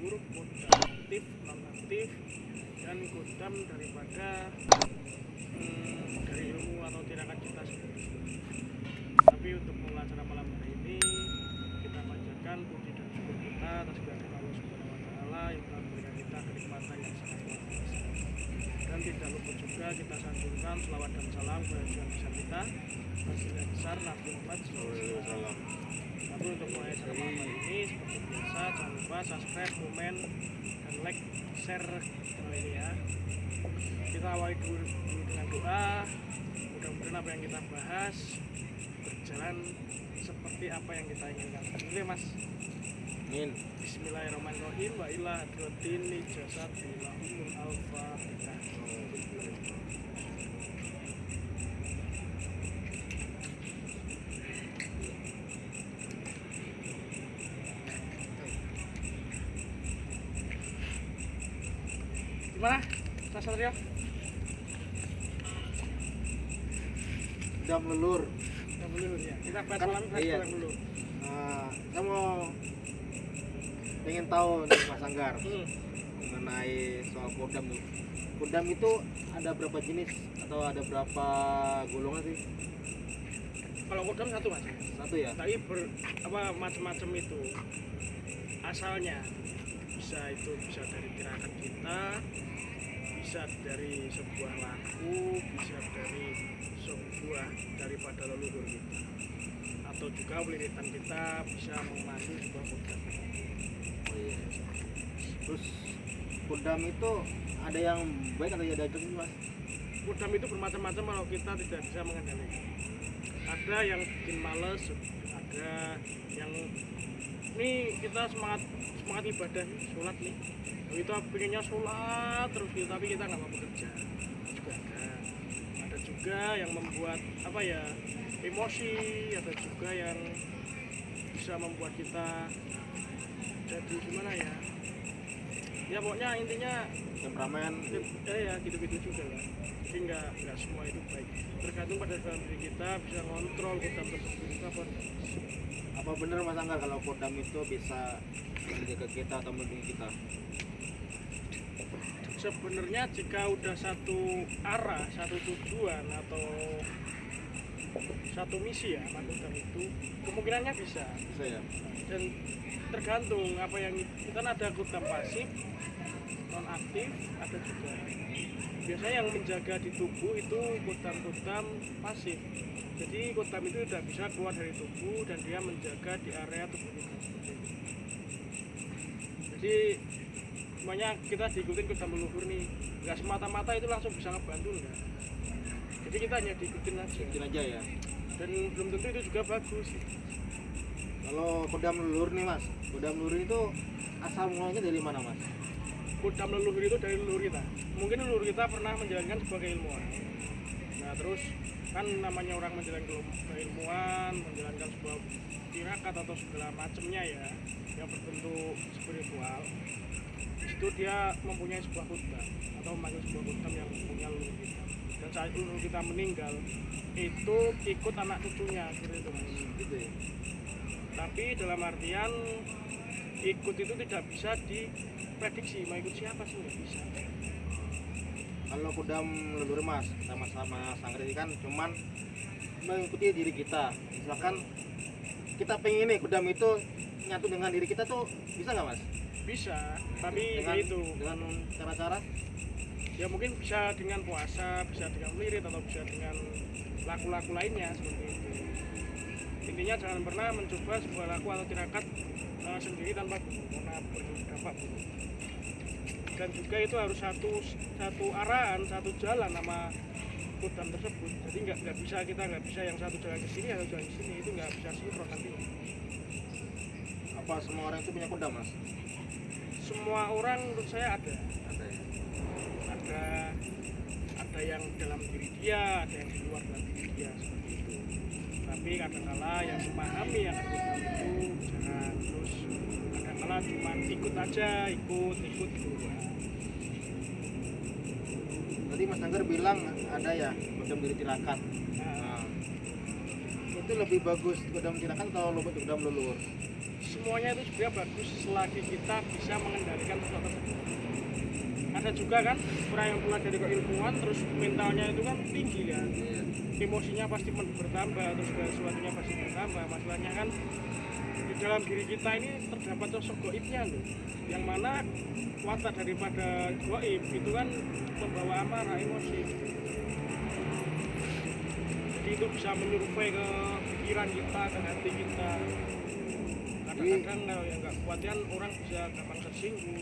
leluhur, kodam aktif, non aktif, dan kodam daripada dari ilmu atau tirakat kita sendiri. Tapi untuk mulai acara malam hari ini kita panjatkan puji dan syukur kita atas kehadiran Allah Subhanahu wa taala yang telah memberikan kita kenikmatan yang sangat luar biasa. Dan tidak lupa juga kita sanjungkan selawat dan salam kepada Tuhan besar kita, Rasulullah besar Nabi Muhammad SAW. Tapi untuk mulai acara malam hari ini seperti biasa jangan lupa subscribe, komen, dan like, share channel ini ya. Kita awali dulu dengan doa. Mudah-mudahan apa yang kita bahas berjalan seperti apa yang kita inginkan. Oke mas. Amin. Bismillahirrahmanirrahim. Wa ila hadratin li jasad bilahumul al-fatihah. Gimana? Mas Satrio? Kodam leluhur. Yang dulu ya. Kita bahas Kan, malam iya. yang dulu. Saya mau pengen tahu nih Mas Anggar mengenai soal kodam tuh. Kodam itu ada berapa jenis atau ada berapa golongan sih? Kalau kodam satu mas. Satu ya? Tapi macam-macam itu asalnya bisa dari tirakat kita, bisa dari sebuah lagu, bisa dari daripada leluhur kita, atau juga peliritan kita bisa memandu sebuah kodam. Oh iya. Terus kodam itu ada yang baik atau ada jelek mas? Kodam itu bermacam-macam kalau kita tidak bisa mengendalikan. Ada yang bikin males, ada yang ini kita semangat ibadah nih, sholat nih. Kita pengennya sholat terus gitu, tapi kita nggak mau bekerja. Juga ada juga yang membuat emosi, ada juga yang bisa membuat kita jadi gimana ya? Ya pokoknya intinya Temperamen. ya gitu-gitu juga lah. Jadi nggak semua itu baik. Tergantung pada dalam diri kita bisa ngontrol kodam tersebut itu apa. Apa benar Mas Anggar kalau kodam itu bisa menjaga kita atau melindungi kita? Sebenarnya jika udah satu arah, satu tujuan atau satu misi ya, kodam itu kemungkinannya bisa. Bisa ya? Dan tergantung apa yang kan ada kodam pasif, non aktif, ada juga. Biasanya yang menjaga di tubuh itu kodam pasif. Jadi kodam itu tidak bisa keluar dari tubuh dan dia menjaga di area tubuh kita. Jadi semuanya kita diikutin kodam leluhur nih, nggak semata-mata itu langsung bisa ngebantu enggak. Jadi kita hanya diikutin aja. Ikutin aja ya. Dan belum tentu itu juga bagus. Kalau kodam leluhur nih mas, kodam leluhur itu asal mulanya dari mana mas? Kodam leluhur itu dari leluhur kita. Mungkin leluhur kita pernah menjalankan sebuah keilmuan. Nah terus kan namanya orang menjalankan keilmuan, menjalankan sebuah tirakat atau segala macamnya ya, yang berbentuk spiritual. Itu dia mempunyai sebuah kodam atau memanggil sebuah kodam yang punya leluhur kita. Dan saat leluhur kita meninggal, itu ikut anak cucunya seperti itu mas. Gitu ya. Tapi dalam artian ikut itu tidak bisa diprediksi mau ikut siapa sih, nggak bisa. Kalau kodam leluhur mas, sama-sama Sanggar ini kan cuman mengikuti diri kita. Misalkan kita pengen nih kodam itu nyatu dengan diri kita tuh bisa nggak mas? Bisa, tapi Dengan, ya itu dengan cara-cara? ya mungkin bisa dengan puasa, bisa dengan melirit, atau bisa dengan laku-laku lainnya seperti itu. Intinya jangan pernah mencoba sebuah laku atau tirakat sendiri tanpa guru, karena berdampak buruk. Dan juga itu harus satu arahan, satu jalan nama kodam tersebut. Jadi kita nggak bisa yang satu jalan ke sini atau jalan ke sini, itu nggak bisa sinkron nanti. Apa semua orang itu punya kodam mas? Semua orang menurut saya ada Ada ya. ada yang dalam diri dia, ada yang di luar dalam diri dia seperti itu. Tapi kadang-kala yang memahami akan kodam itu jangan, terus kadang-kala cuma ikut aja, ikut gitu. Tadi Mas Sanggar bilang ada ya kodam diri tirakat. Nah, Itu lebih bagus kodam tirakat atau kodam leluhur? semuanya itu sebenarnya bagus selagi kita bisa mengendalikan sesuatu tersebut. Ada juga kan orang yang pulang dari keilmuan terus mentalnya itu kan tinggi kan, emosinya pasti bertambah, terus segala sesuatunya pasti bertambah. Masalahnya kan di dalam diri kita ini terdapat sosok goibnya loh, yang mana watak daripada goib itu kan membawa amarah, emosi. Jadi itu bisa menyurupai ke pikiran kita, ke hati kita. Kadang-kadang kalau yang nggak kuat kan orang bisa gampang tersinggung.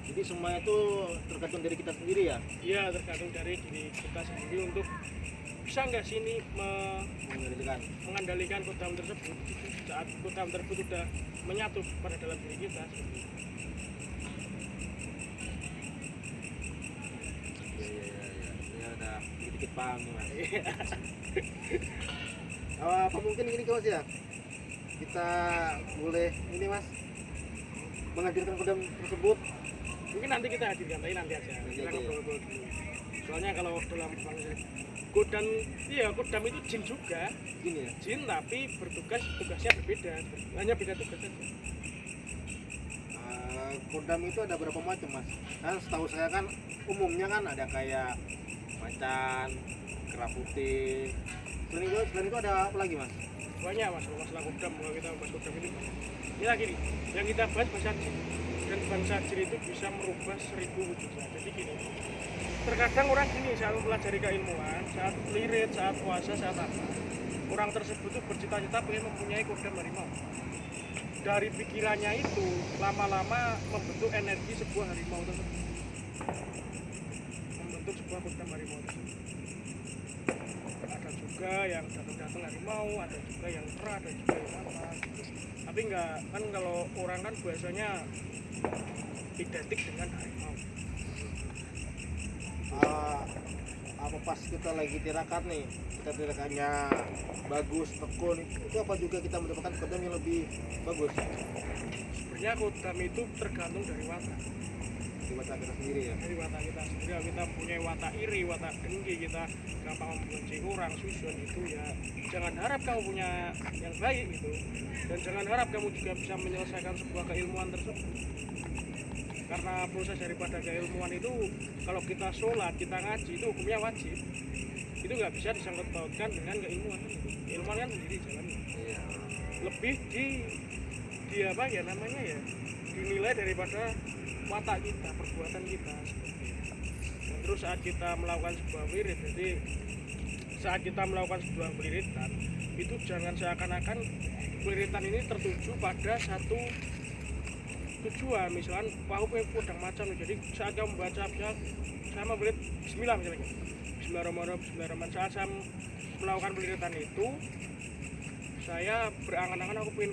Jadi semuanya itu tergantung dari kita sendiri ya. Iya, tergantung dari diri kita sendiri untuk bisa nggak sih ini mengendalikan kodam tersebut saat kodam tersebut sudah menyatu pada dalam diri kita. Ya udah dikit paham nih mas. Apa mungkin ini mas ya? Kita boleh ini mas menghadirkan kodam tersebut. Mungkin nanti kita hadirkan, tapi nanti aja. Kita ngobrol-ngobrol dulu. Soalnya kalau dalam bangsa kodam, iya kodam itu jin juga. Jin ya? Jin tapi tugasnya berbeda, hanya beda tugas saja. Kodam itu ada berapa macam mas? Kan setahu saya kan umumnya kan ada kayak macan, kera putih. Selain itu ada apa lagi mas? Banyak masalah kodam, kalau kita bahas kodam ini banyak. Ini lagi nih, yang kita bahas bahasa jin. Dan bangsa jin itu bisa merubah 1000 wujud. Jadi gini, terkadang orang gini saat mempelajari keilmuan, saat lirit, saat puasa, saat apa, orang tersebut itu bercita-cita pengen mempunyai kodam harimau. Dari pikirannya itu lama-lama membentuk energi sebuah harimau tersebut, membentuk sebuah kodam harimau tersebut. Ada juga yang datang harimau, ada juga yang perah, ada juga yang apa gitu. Tapi enggak, kan kalau orang kan biasanya identik dengan harimau. Apa pas kita lagi tirakat nih, kita tirakannya bagus, tekun, itu apa juga kita mendapatkan kodam yang lebih bagus? Sebenarnya kodam itu tergantung dari watak. Di watak kita sendiri ya? Dari watak kita sendiri. Kalau kita punya watak iri, watak dengki, kita gampang membenci orang, susun itu ya jangan harap kamu punya yang baik gitu. Dan jangan harap kamu juga bisa menyelesaikan sebuah keilmuan tersebut. Karena proses daripada keilmuan itu kalau kita sholat, kita ngaji itu hukumnya wajib. Itu nggak bisa disangkut pautkan dengan keilmuan. Keilmuan kan sendiri jalannya. Lebih di apa ya namanya ya, dinilai daripada watak kita, perbuatan kita. Dan terus saat kita melakukan sebuah wirid, jadi saat kita melakukan sebuah wiridan itu jangan seakan-akan wiridan ini tertuju pada satu tujuan. Misalkan aku pengen podang macam, jadi saat kamu membaca saya membelit bismillah misalnya, bismillahirrahmanirrahim, saat saya melakukan wiridan itu saya berangan-angan aku pengen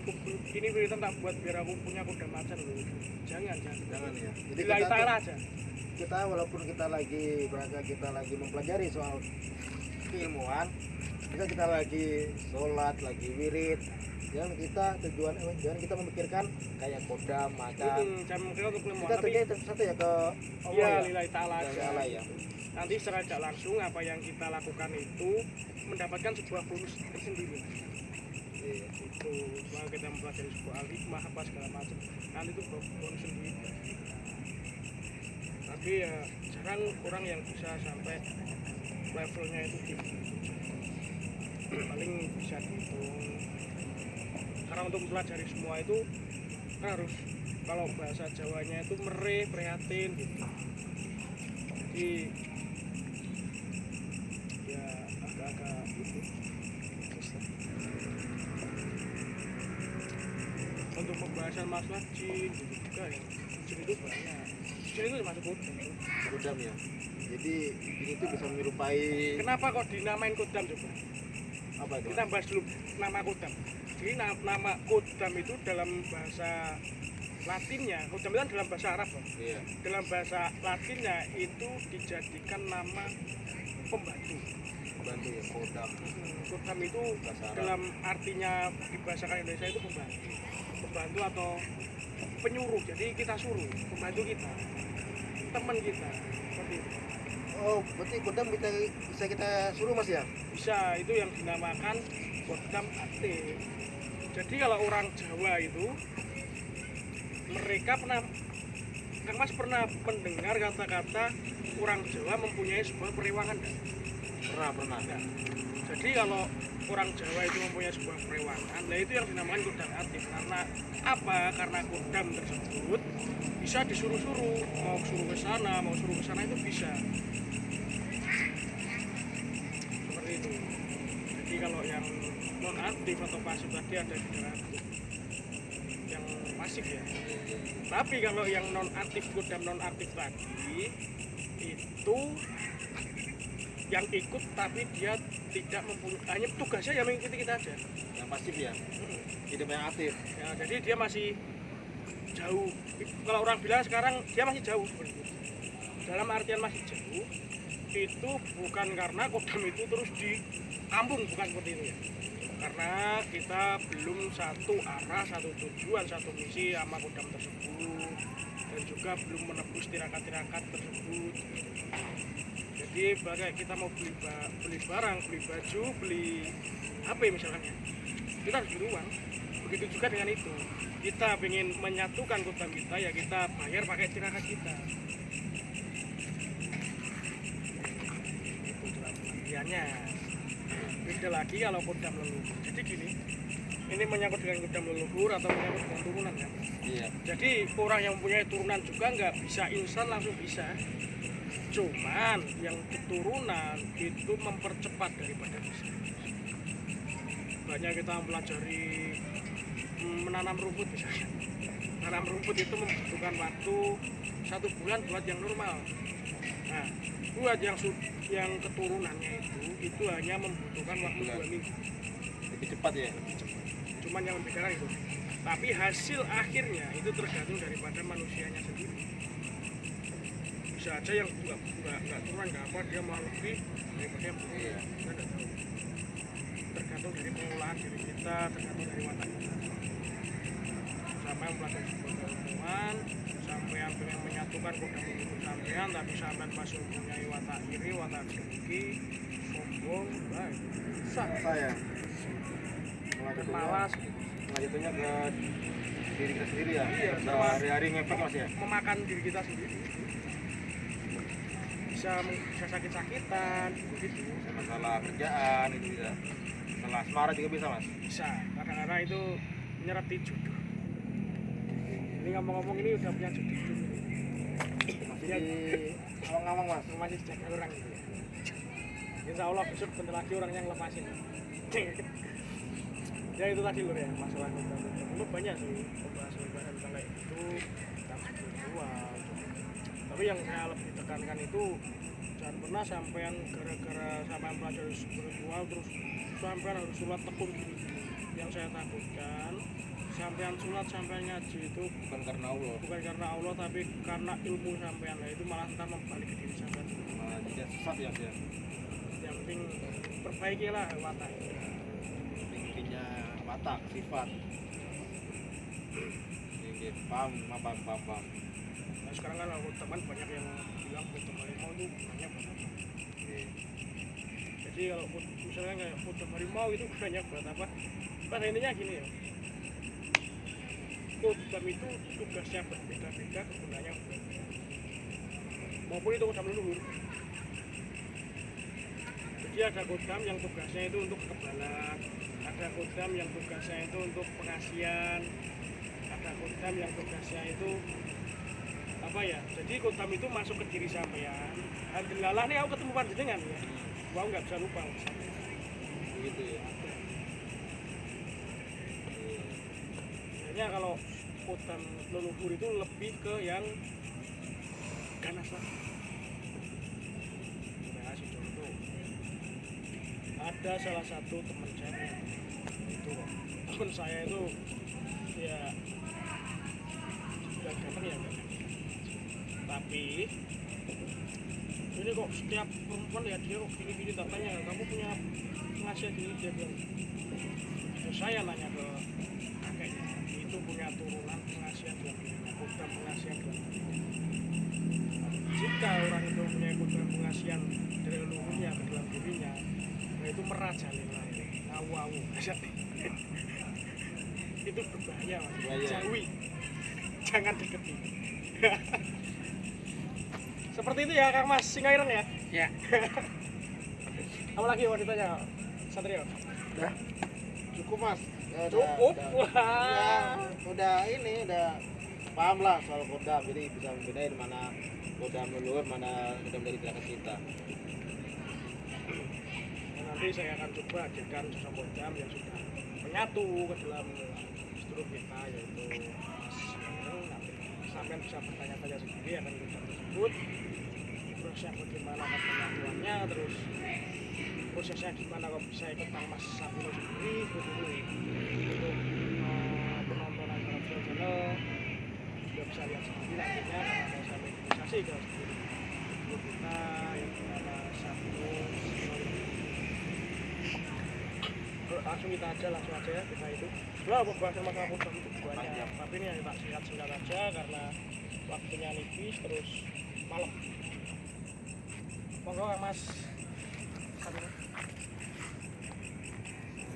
ini wiridan tak buat biar aku punya kodam macan loh. Jangan ya. Jadi kita aja. Kita walaupun kita lagi berada, kita lagi mempelajari soal keilmuan, kita lagi sholat, lagi wirid, jangan kita memikirkan kayak kodam, macan. Jangan mikir untuk ilmuwan. Kita kerja satu ya ke Allah ya, ya. lillahi ta'ala aja. Ya. Nanti secara tidak langsung apa yang kita lakukan itu mendapatkan sebuah bonus tersendiri. Itu bahwa kita mempelajari sebuah al-hikmah apa segala macam, nanti itu bonus sendiri. Tapi ya jarang orang yang bisa sampai levelnya itu tinggi. Paling bisa dihitung. Karena untuk mempelajari semua itu harus, kalau bahasa Jawanya itu mereh, prihatin gitu. Jadi ya agak-agak itu. Untuk pembahasan masalah jin gitu juga ya, jin itu banyak. Jin itu masuk kodam ya. Jadi jin itu bisa menyerupai. Kenapa kok dinamain kodam coba? Apa itu? Kita bahas dulu nama kodam. Jadi nama kodam itu dalam bahasa Latinnya, kodam itu kan dalam bahasa Arab loh. Iya. Dalam bahasa Latinnya itu dijadikan nama pembantu. Pembantu ya, kodam. Kodam itu dalam artinya di bahasa Indonesia itu pembantu atau penyuruh. Jadi kita suruh, pembantu kita, teman kita, seperti itu. Oh, berarti kodam bisa kita suruh mas ya? Bisa, itu yang dinamakan kodam aktif. Jadi kalau orang Jawa itu mereka pernah, Kang Mas pernah mendengar kata-kata orang Jawa mempunyai sebuah perewangan kan? Pernah. Nah, jadi kalau orang Jawa itu mempunyai sebuah perewangan, nah itu yang dinamakan kodam aktif. Karena apa? Karena kodam tersebut bisa disuruh-suruh, mau suruh ke sana, mau suruh ke sana itu bisa. Seperti itu. Jadi kalau yang non aktif atau pasif tadi ada di dalam yang pasif ya. Tapi kalau yang non aktif, kodam non aktif tadi itu yang ikut tapi dia tidak mempunyai, hanya tugasnya yang mengikuti kita aja. Yang pasif ya, tidak yang aktif. Ya, jadi dia masih jauh. Kalau orang bilang sekarang dia masih jauh sebenarnya. Dalam artian masih jauh itu bukan karena kodam itu terus dikampung, bukan seperti itu ya. Karena kita belum satu arah, satu tujuan, satu misi sama kodam tersebut, dan juga belum menebus tirakat-tirakat tersebut. Jadi bagai kita mau beli barang, beli baju, beli HP misalkan ya, kita harus beli uang. Begitu juga dengan itu, kita ingin menyatukan kodam kita ya kita bayar pakai tirakat kita. Itu dalam pengertiannya. Beda lagi kalau kodam leluhur. Jadi gini, ini menyangkut dengan kodam leluhur atau menyangkut dengan turunan kan? Iya. Jadi orang yang mempunyai turunan juga nggak bisa instan langsung bisa. Cuman yang keturunan itu mempercepat daripada bisa. Banyak kita mempelajari menanam rumput misalnya. Menanam rumput itu membutuhkan waktu 1 bulan buat yang normal. Nah, buat yang keturunannya itu hanya membutuhkan waktu 2 minggu. Lebih cepat ya. Cuman yang membedakan itu. Tapi hasil akhirnya itu tergantung daripada manusianya sendiri. Bisa aja yang nggak turunan nggak apa dia malah lebih daripada yang punya. Iya. Kita nggak tahu. Tergantung dari pengolahan diri kita, tergantung dari watak kita. Sampai mempelajari sebuah keilmuan, sampai yang pengen menyatukan kodam untuk sampean, tapi sampean masih mempunyai watak iri, watak dengki, sombong, baik. Saya Malas, jatuhnya ke diri kita sendiri ya. Iya, Hari-hari ngefek Mas ya. memakan diri kita sendiri. Bisa sakit-sakitan, gitu. Masalah kerjaan itu bisa. Masalah asmara juga bisa Mas. Bisa, kadang-kadang itu menyerati jodoh. Ini ngomong-ngomong ini udah punya jodoh. Masih di awang-awang Mas. Masih jaga orang gitu ya. Insya Allah besok bentar lagi orang yang lepasin. Ya itu tadi lur ya, masalah kodam-kodam. Itu banyak sih pembahasan tentang kayak itu, tentang spiritual. Tapi yang saya lebih tekankan itu jangan pernah sampean gara-gara sampean pelajari spiritual terus sampean harus sholat tekun gini. Yang saya takutkan sampean sholat, sampean ngaji itu Bukan karena Allah. bukan karena Allah tapi karena ilmu sampean. Nah, itu malah ntar membalik ke diri sampean. Malah tidak sesat ya Mas ya. Yang penting perbaikilah watak. Intinya watak, sifat. Oke, paham. Nah, sekarang kan aku teman banyak yang bilang kodam harimau itu banyak banget. Jadi kalau misalnya kayak kodam harimau itu banyak buat apa? Pada intinya gini ya. Kodam itu tugasnya berbeda-beda, kegunaannya berbeda. Maupun itu kodam leluhur. Jadi ada kodam yang tugasnya itu untuk kekebalan, ada kodam yang tugasnya itu untuk pengasihan, ada kodam yang tugasnya itu apa ya? Jadi kodam itu masuk ke diri sampean. Alhamdulillah nih aku ketemu panjenengan ya. Gua nggak bisa lupa. Begitu ya. Biasanya kalau kodam leluhur itu lebih ke yang ganas lah. Saya kasih contoh. Ada salah satu teman saya itu teman saya itu ya sudah ganteng ya, tapi ini kok setiap perempuan ya dia kok gini-gini tatanya, kamu punya pengasihan gini, dia bilang. Terus saya nanya ke kakeknya, itu punya turunan pengasihan dalam dirinya, kodam pengasihan dalam dirinya. Jika orang itu punya kodam pengasihan dari leluhurnya ke dalam dirinya, nah itu merajalela, ngawu-ngawu. itu berbahaya Mas. Bahaya. Jauhi. Jangan deketi. Seperti itu ya Kang Mas Singaireng ya. Ya. Apa lagi mau ditanya Satrio? Udah cukup Mas. Ya, Cukup. udah ini udah paham lah soal kodam, jadi bisa membedain mana kodam leluhur, mana kodam dari gerakan kita. Nanti saya akan coba hadirkan sosok kodam yang sudah menyatu ke dalam struktur kita, yaitu Mas Singaireng. Nanti sampai bisa bertanya-tanya sendiri akan kodam tersebut, prosesnya bagaimana penyatuannya, terus prosesnya gimana kok bisa ikut Kang Mas Sapino sendiri untuk penonton acara channel juga bisa lihat sendiri nantinya karena mau sampai organisasi ke grup kita yang bernama Sapino. Langsung kita aja ya kita itu pembahasan masalah kodam itu banyak, tapi ini yang tak singkat aja karena waktunya nipis terus malam. Monggo Kang Mas Sapino.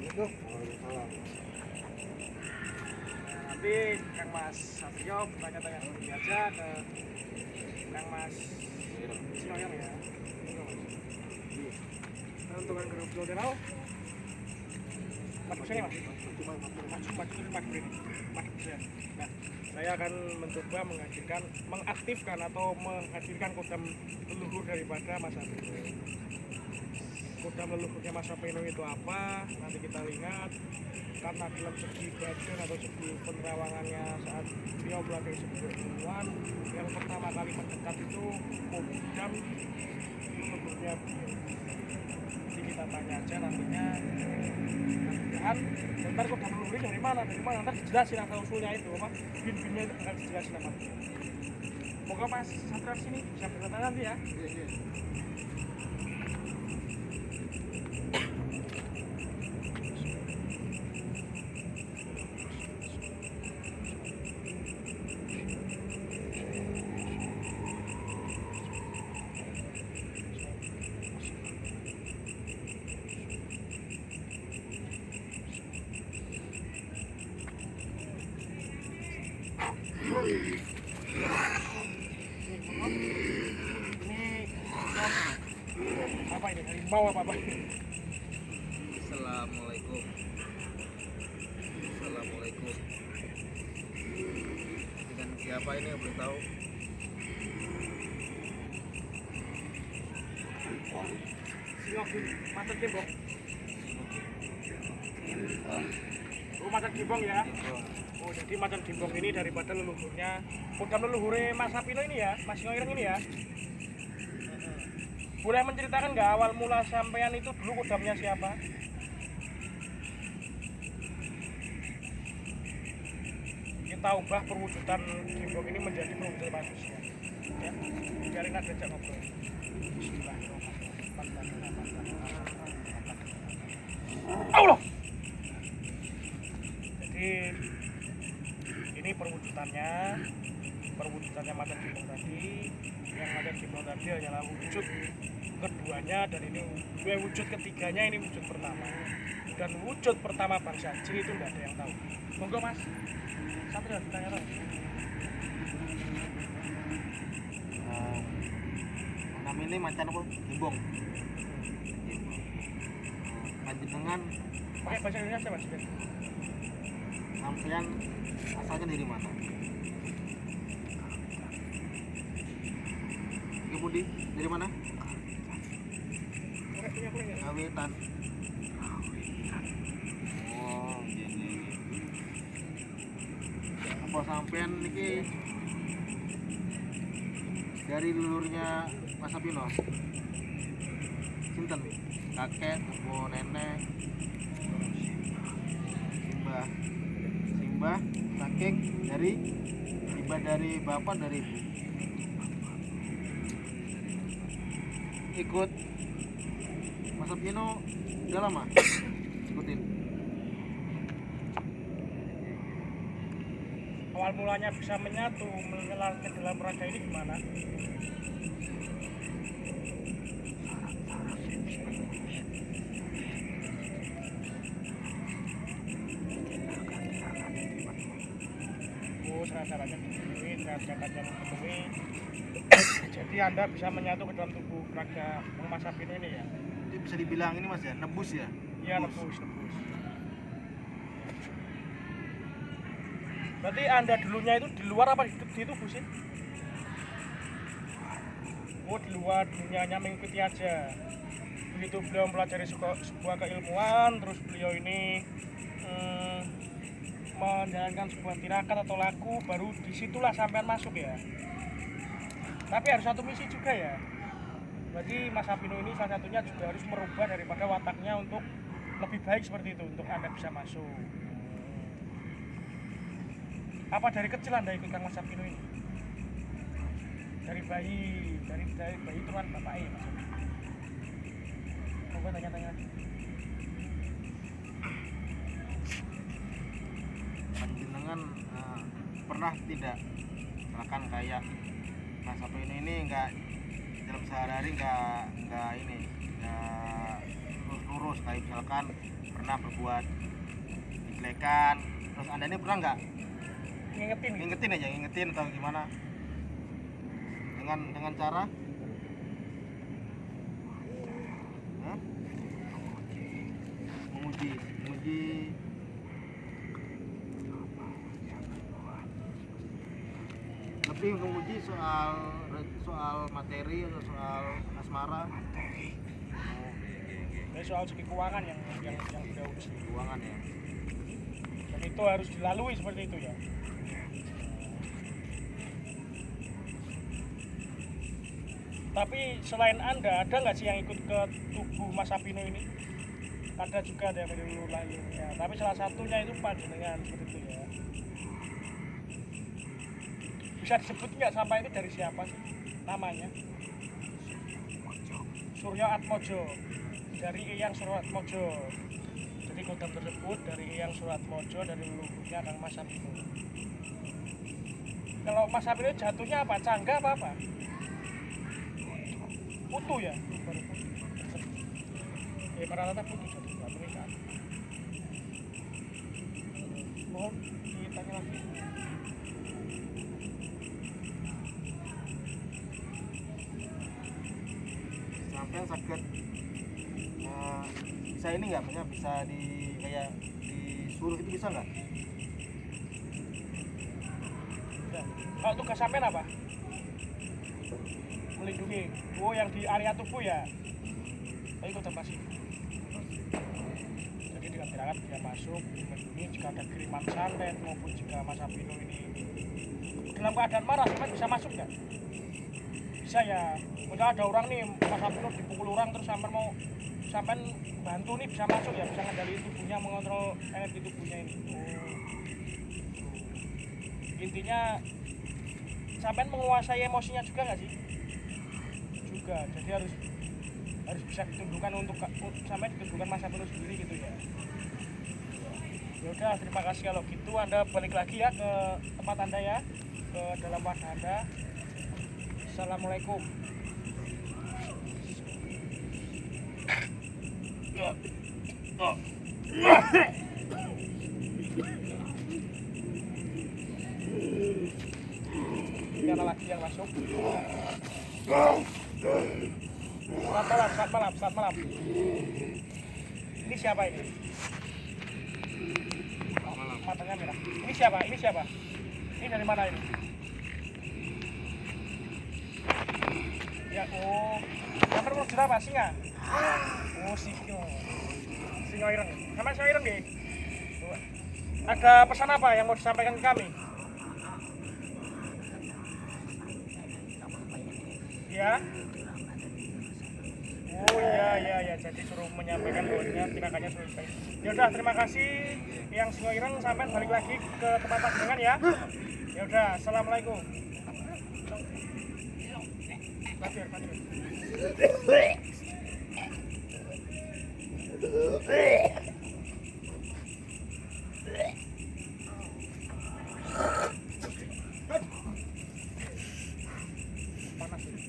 Waalaikumsalam. Nanti Kang Mas Satrio bertanya-tanya sendiri aja ke Kang Mas Singaireng ya. Untuk grup Jodero Mas ini Mas. Nah, saya akan mencoba mengaktifkan atau menghadirkan kodam leluhur daripada Mas Sapino. Kodam leluhurnya Mas Sapino itu apa? Nanti kita lihat karena dalam segi badan atau segi penerawangannya saat beliau melakukan sebuah ilmuwan yang pertama kali mendekat itu kodam leluhurnya beliau. Jadi kita tanya aja nantinya, mudah-mudahan ntar kodam leluhurnya dari mana ntar dijelasin asal usulnya itu apa bin-binnya itu akan dijelasin apa. Moga Mas Satrio sini bisa bertanya nanti ya. Apa ini harimau apa ini? Assalamualaikum. Assalamualaikum. Dengan siapa ini yang boleh tahu? Singogin macan gembong. Oh macan gembong ya. Oh jadi macan gembong ini daripada leluhurnya kodam leluhurnya Mas Sapino ini ya, Mas Singaireng ini ya. Boleh menceritakan nggak awal mula sampean itu dulu kodamnya siapa? Kita ubah perwujudan gembong ini menjadi perwujudan manusia. Ya, biarin aja cak ngobrol. Allah. Jadi ini perwujudannya macan gembong tadi. Yang macan gembong tadi hanyalah wujud keduanya, dan ini wujud ketiganya, ini wujud pertama. Dan wujud pertama bangsa jin itu tidak ada yang tahu. Monggo Mas Satrio ditanya dong. Nama ini macan apa? Gembong. Panjenengan Pakai bahasa Indonesia Mas. sampean asalnya dari mana? Budi dari mana? Pakai punya kuliah. Ngawitan. Oh, gini. Apa sampean niki dari leluhurnya Mas Sapino? Sinten? Kakek, atau nenek? Simbah, saking dari Simbah dari bapak, dari ibu. Ikut Mas Sapino udah lama ikutin. Awal mulanya bisa menyatu menyelar ke dalam raga ini gimana? zakat yang memenuhi. Jadi Anda bisa menyatu ke dalam tubuh raga Mas Sapino ini ya. Itu bisa dibilang ini Mas ya, nebus ya. Iya, nebus. Berarti Anda dulunya itu di luar apa di tubuh sih? Oh, di luar, dulunya hanya mengikuti aja. Begitu beliau mempelajari sebuah keilmuan, terus beliau ini menjalankan sebuah tirakat atau laku, baru disitulah sampean masuk ya. Tapi harus satu misi juga ya. Berarti Mas Sapino ini salah satunya juga harus merubah daripada wataknya untuk lebih baik seperti itu, untuk Anda bisa masuk. Apa dari kecil Anda ikut Kang Mas Sapino ini? Dari bayi turunan bapaknya Mas Sapino. Coba tanya-tanya. Panjenengan pernah tidak misalkan kayak Mas Sapino ini enggak dalam sehari-hari enggak lurus kayak misalkan pernah berbuat kejelekan, terus Anda ini pernah enggak ngingetin atau gimana dengan cara menguji lebih menguji soal materi atau soal asmara. Ini soal segi keuangan yang sudah uji. Keuangan ya. Dan itu harus dilalui seperti itu ya. Tapi selain Anda, ada nggak sih yang ikut ke tubuh Mas Sapino ini? Ada juga ada yang lainnya. Tapi salah satunya itu panjenengan seperti itu ya. Bisa disebut nggak sampah itu dari siapa sih namanya? Suryo Atmojo, dari Eyang Suryo Atmojo. Jadi kodam tersebut dari Eyang Suryo Atmojo, dari leluhurnya Kang Mas Sapino. Kalau Mas Sapino jatuhnya apa? Cangga apa? Putu ya? Rata-rata putu jadi nggak pernikahan. Mohon ditanya lagi. Sampai sakit bisa ini nggak, bisa kayak disuruh itu bisa nggak? Kalau tugas sampean apa? Melindungi. Oh, yang di area tubuh ya? Tapi kota pasti. Jadi dengan tirakat dia masuk, melindungi jika ada kiriman santet maupun jika Mas Sapino ini dalam keadaan marah, sampean bisa masuk nggak? Bisa ya. Mungkin ada orang nih, Mas Sapino dipukul orang terus sampean bantu nih, bisa masuk ya, bisa ngendaliin tubuhnya, mengontrol energi tubuhnya ini. Intinya sampean menguasai emosinya juga nggak sih? Juga, jadi harus bisa ditundukkan untuk sampai ditundukkan Mas Sapino sendiri gitu ya. Ya udah, terima kasih. Kalau gitu Anda balik lagi ya ke tempat Anda ya, ke dalam wadah Anda. Assalamualaikum. Ini ada lagi yang masuk. Selamat malam. Ini siapa ini? Matanya merah. Ini siapa? Ini dari mana ini? Ya, oh. Yang perlu apa? Singa? Oh, singa ireng. Sama singa ireng deh. Ada pesan apa yang mau disampaikan ke kami? Ya. Oh iya, jadi suruh menyampaikan bahwasanya tindakannya selesai. Ya udah, terima kasih yang singa ireng, sampai balik lagi ke tempat panjenengan ya. Ya udah, assalamualaikum. Pacar.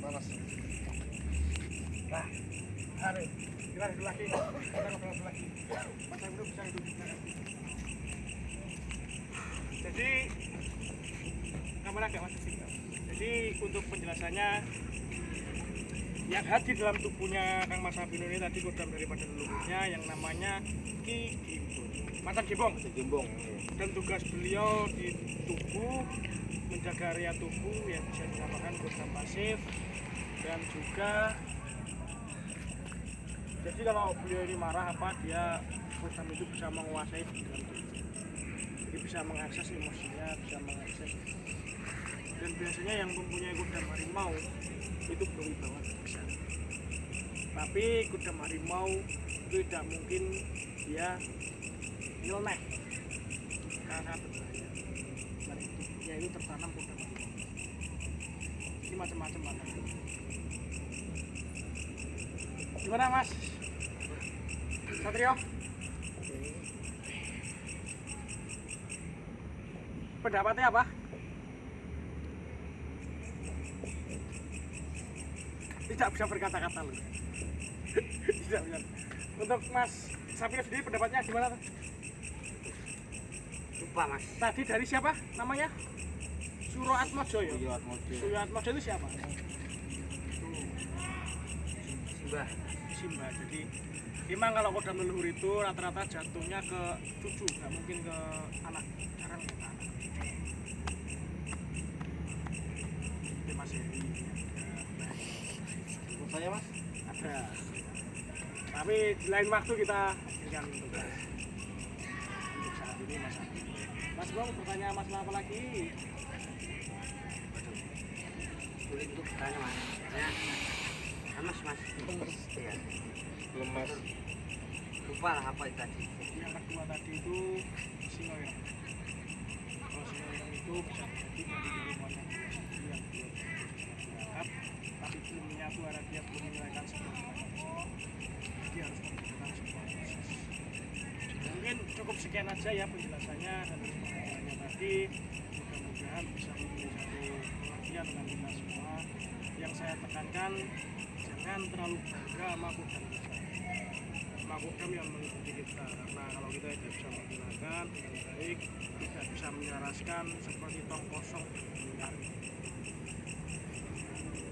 Panas. Nah, hari kita duduk lagi. Kita ngobrol lagi. Masa belum bisa hidup. Jadi kamera agak masuk sini. Jadi untuk penjelasannya, yang hadir dalam tubuhnya Kang Mas Abino ini tadi kodam daripada leluhurnya yang namanya Ki Gimbong, Mantan Gimbong. Gimbong. Dan tugas beliau di tubuh menjaga area tubuh yang bisa dinamakan kodam pasif, dan juga jadi kalau beliau ini marah apa dia kodam itu bisa menguasai di dalam tubuh, jadi bisa mengakses emosinya, bisa mengakses. Dan biasanya yang mempunyai kodam harimau itu berwibawa besar, tapi kodam harimau itu tidak mungkin dia nyeleneh karena berbahaya. Dari tubuhnya itu tertanam kodam harimau. Ini macam-macam banget. Gimana Mas Satrio? Pendapatnya apa? Tidak bisa berkata-kata loh. Tidak bisa. Untuk Mas Sapiro sendiri pendapatnya gimana? Lupa mas. Tadi dari siapa namanya? Suro Atmojo ya? Iya, Atmojo. Suro Atmojo itu siapa? Simbah. Simba. Jadi memang kalau kodam leluhur itu rata-rata jatuhnya ke cucu, nggak mungkin ke anak. Jarang ke anak. Itu Mas Heri. Menurut saya mas, Ada. Tapi di lain waktu kita berikan tugas. Untuk saat ini Mas Adi. Mas Bang bertanya masalah apa lagi? Sulit untuk bertanya mas. Mas. Iya. belum mas. Lupa lah apa itu tadi. Yang kedua tadi itu singoireng. Kalau singoireng itu bisa jadi dari rumahnya yang belum berangkat, tapi belum menyatu arah dia belum menyelesaikan sebuah dia harus melakukan sebuah proses. Mungkin cukup sekian aja ya penjelasannya dan pemahamannya tadi. Mudah-mudahan bisa menjadi satu pengertian dengan kita semua. Yang saya tekankan, jangan terlalu bangga sama kodam kita. Sama kodam yang mengikuti kita, karena kalau kita tidak bisa menggunakan dengan baik, tidak bisa menyelaraskan seperti tong kosong dan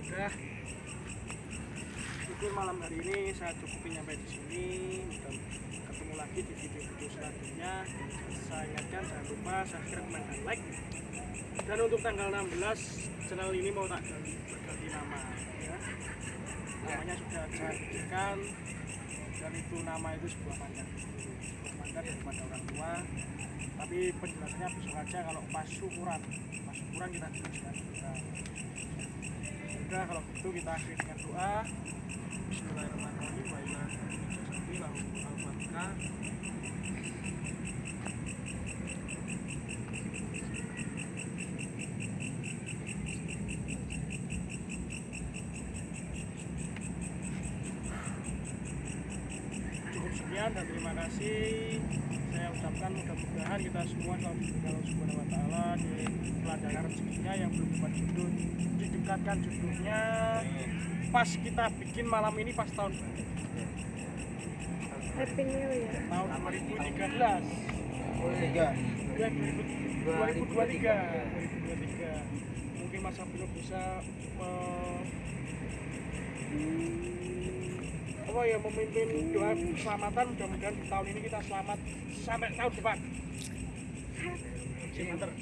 udah. Mungkin malam hari ini saya cukupin sampai di sini. Dan ketemu lagi di video-video selanjutnya. Saya ingatkan jangan lupa subscribe, komen, dan like. Dan untuk tanggal 16 channel ini mau tak berganti nama ya. Namanya sudah saya pikirkan, dan itu nama itu sebuah mandat daripada orang tua. Tapi penjelasannya besok aja kalau pas syukuran kita jelaskan. Udah kalau gitu kita akhiri dengan doa. Bismillahirrahmanirrahim. Wa ila al-fatihah. Cukup sekian dan terima kasih. Saya ucapkan mudah-mudahan kita semua selalu diberikan Allah Subhanahu wa taala di kelancaran rezekinya yang belum dapat jodoh didekatkan jodohnya pas kita bikin malam ini pas tahun baru. Happy New Year. Tahun 2013. 2023. Mungkin Mas Abino bisa memimpin doa keselamatan. Mudah-mudahan di tahun ini kita selamat sampai tahun depan. Semantar.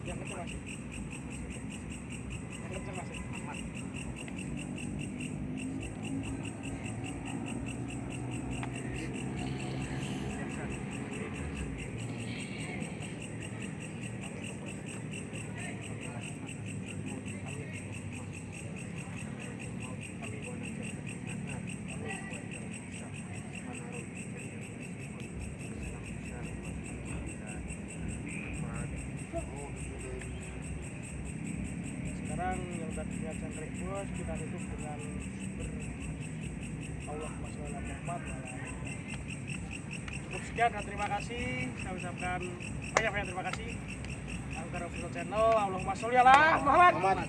Yang kenceng Mas. Yang kenceng Mas. Sekarang yang tadinya jangkrik bos kita tutup dengan Allah Subhanahu wa taala. Cukup sekian dan terima kasih. Saya ucapkan banyak terima kasih. channel. Allahumma sholli ala Muhammad. Muhammad.